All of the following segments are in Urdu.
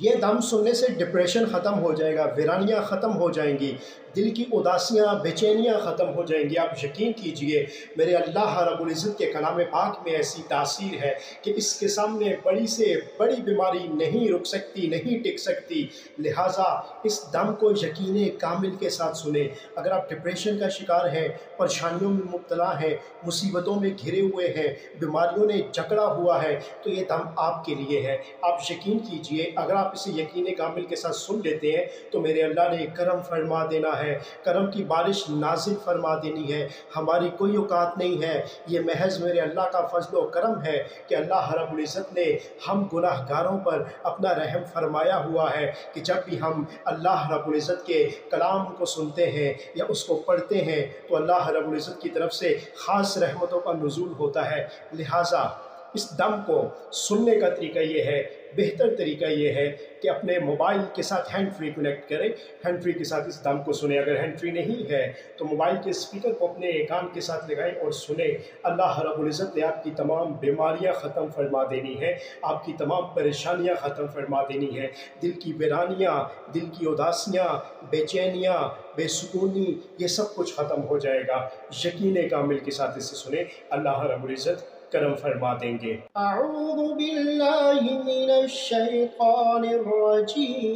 یہ دم سننے سے ڈپریشن ختم ہو جائے گا، ویرانیاں ختم ہو جائیں گی، دل کی اداسیاں بے چینیاں ختم ہو جائیں گی۔ آپ یقین کیجئے میرے اللہ رب العزت کے کلام پاک میں ایسی تاثیر ہے کہ اس کے سامنے بڑی سے بڑی بیماری نہیں رک سکتی، نہیں ٹک سکتی۔ لہٰذا اس دم کو یقین کامل کے ساتھ سنیں۔ اگر آپ ڈپریشن کا شکار ہیں، پریشانیوں میں مبتلا ہیں، مصیبتوں میں گھرے ہوئے ہیں، بیماریوں نے جکڑا ہوا ہے، تو یہ دم آپ کے لیے ہے۔ آپ یقین کیجئے اگر آپ اسے یقین کامل کے ساتھ سن لیتے ہیں تو میرے اللہ نے کرم فرما دینا ہے، کرم کی بارش نازل فرما دینی ہے۔ ہماری کوئی اوقات نہیں ہے، یہ محض میرے اللہ کا فضل و کرم ہے کہ اللہ رب العزت نے ہم گناہ گاروں پر اپنا رحم فرمایا ہوا ہے کہ جب بھی ہم اللہ رب العزت کے کلام کو سنتے ہیں یا اس کو پڑھتے ہیں تو اللہ رب العزت کی طرف سے خاص رحمتوں کا نزول ہوتا ہے۔ لہٰذا اس دم کو سننے کا طریقہ یہ ہے، بہتر طریقہ یہ ہے کہ اپنے موبائل کے ساتھ ہینڈ فری کنیکٹ کریں، ہینڈ فری کے ساتھ اس دم کو سنیں۔ اگر ہینڈ فری نہیں ہے تو موبائل کے اسپیکر کو اپنے کان کے ساتھ لگائیں اور سنیں۔ اللہ رب العزت نے آپ کی تمام بیماریاں ختم فرما دینی ہے، آپ کی تمام پریشانیاں ختم فرما دینی ہے، دل کی ویرانیاں، دل کی اداسیاں، بے چینیاں، بے سکونی، یہ سب کچھ ختم ہو جائے گا۔ یقین کامل کے ساتھ اسے سنیں، اللہ رب العزت کرم فرما دیں گے۔ اعوذ باللہ من الشیطان الرجیم،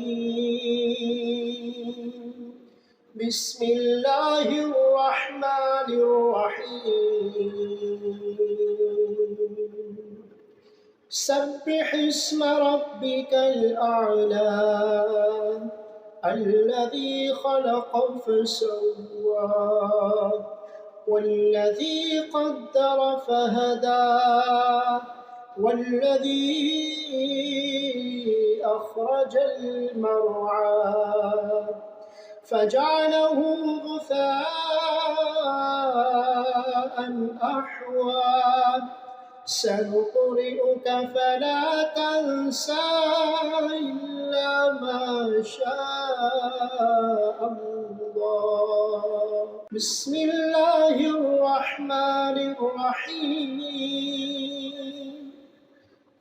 بسم اللہ الرحمن الرحیم، سبح اسم ربک الاعلی الذی خلق فسوى والذي قدر فهدى والذي أخرج المرعى فجعله غثاء أحوى سنقرئك فلا تنسى إلا ما شاء الله بسم الله الرحمن الرحيم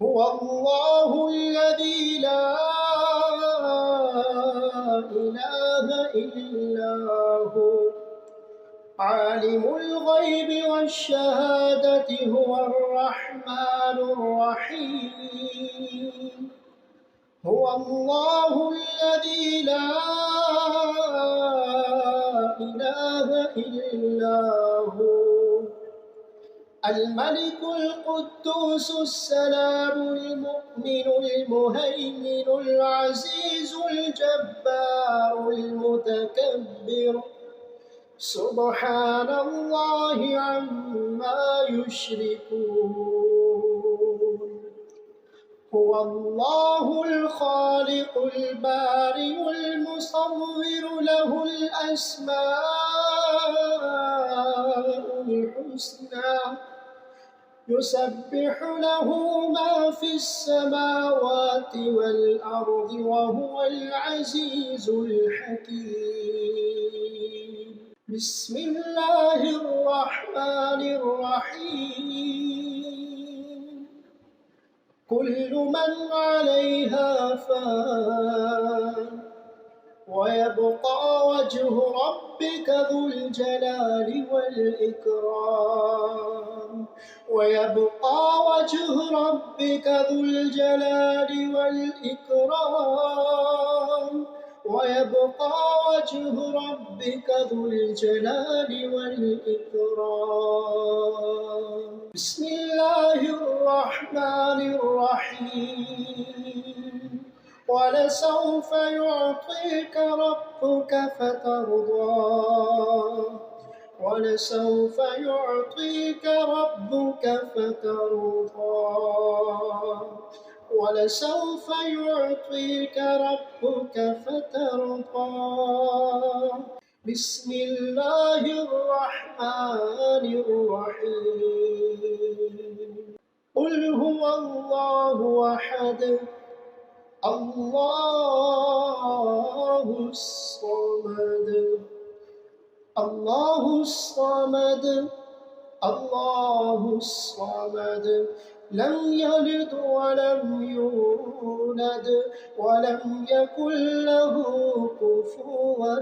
هو الله الذي لا إله إلا هو عالم الغيب والشهادة هو الرحمن الرحيم هو الله الذي لا إله إلا هو الملك القدوس السلام المؤمن المهيمن العزيز الجبار المتكبر سبحان الله عما يشركون هو الله الخالق البارئ المصور له الأسماء الحسنى يسبح له ما في السماوات والأرض وهو العزيز الحكيم بسم الله الرحمن الرحيم كل من عليها فان ويبقى وجه ربك ذو الجلال والإكرام ويبقى وجه ربك ذو الجلال والإكرام ويبقى وجه ربك ذو الجلال والإكرام بسم الله الرحمن الرحيم ولسوف يعطيك ربك فترضى ولسوف يعطيك ربك فترضى ولسوف يعطيك ربك فترضى بسم الله الرحمن الرحيم قل هو الله أحد الله الصمد الله الصمد الله الصمد لم يلد ولم يولد ولم يكن له كفوا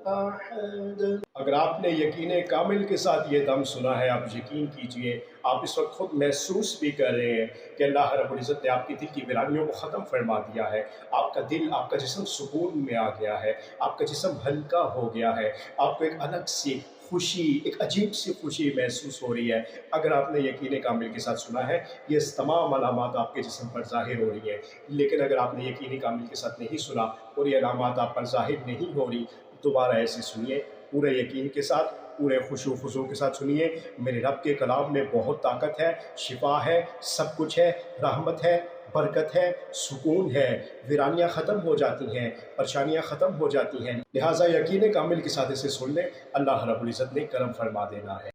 أحد۔ اگر آپ نے یقین کامل کے ساتھ یہ دم سنا ہے، آپ یقین کیجئے آپ اس وقت خود محسوس بھی کر رہے ہیں کہ اللہ رب العزت نے آپ کی دل کی ویرانیوں کو ختم فرما دیا ہے، آپ کا دل، آپ کا جسم سکون میں آ گیا ہے، آپ کا جسم ہلکا ہو گیا ہے، آپ کو ایک الگ سی خوشی، ایک عجیب سی خوشی محسوس ہو رہی ہے۔ اگر آپ نے یقین کامل کے ساتھ سنا ہے، یہ تمام علامات آپ کے جسم پر ظاہر ہو رہی ہیں۔ لیکن اگر آپ نے یقین کامل کے ساتھ نہیں سنا اور یہ علامات آپ پر ظاہر نہیں ہو رہی، دوبارہ ایسے سنیے، پورے یقین کے ساتھ، پورے خشوع و خضوع کے ساتھ سنیے۔ میرے رب کے کلام میں بہت طاقت ہے، شفا ہے، سب کچھ ہے، رحمت ہے، برکت ہے، سکون ہے، ویرانیاں ختم ہو جاتی ہیں، پریشانیاں ختم ہو جاتی ہیں۔ لہٰذا یقین کامل کے ساتھ اسے سن لیں، اللہ رب العزت نے کرم فرما دینا ہے۔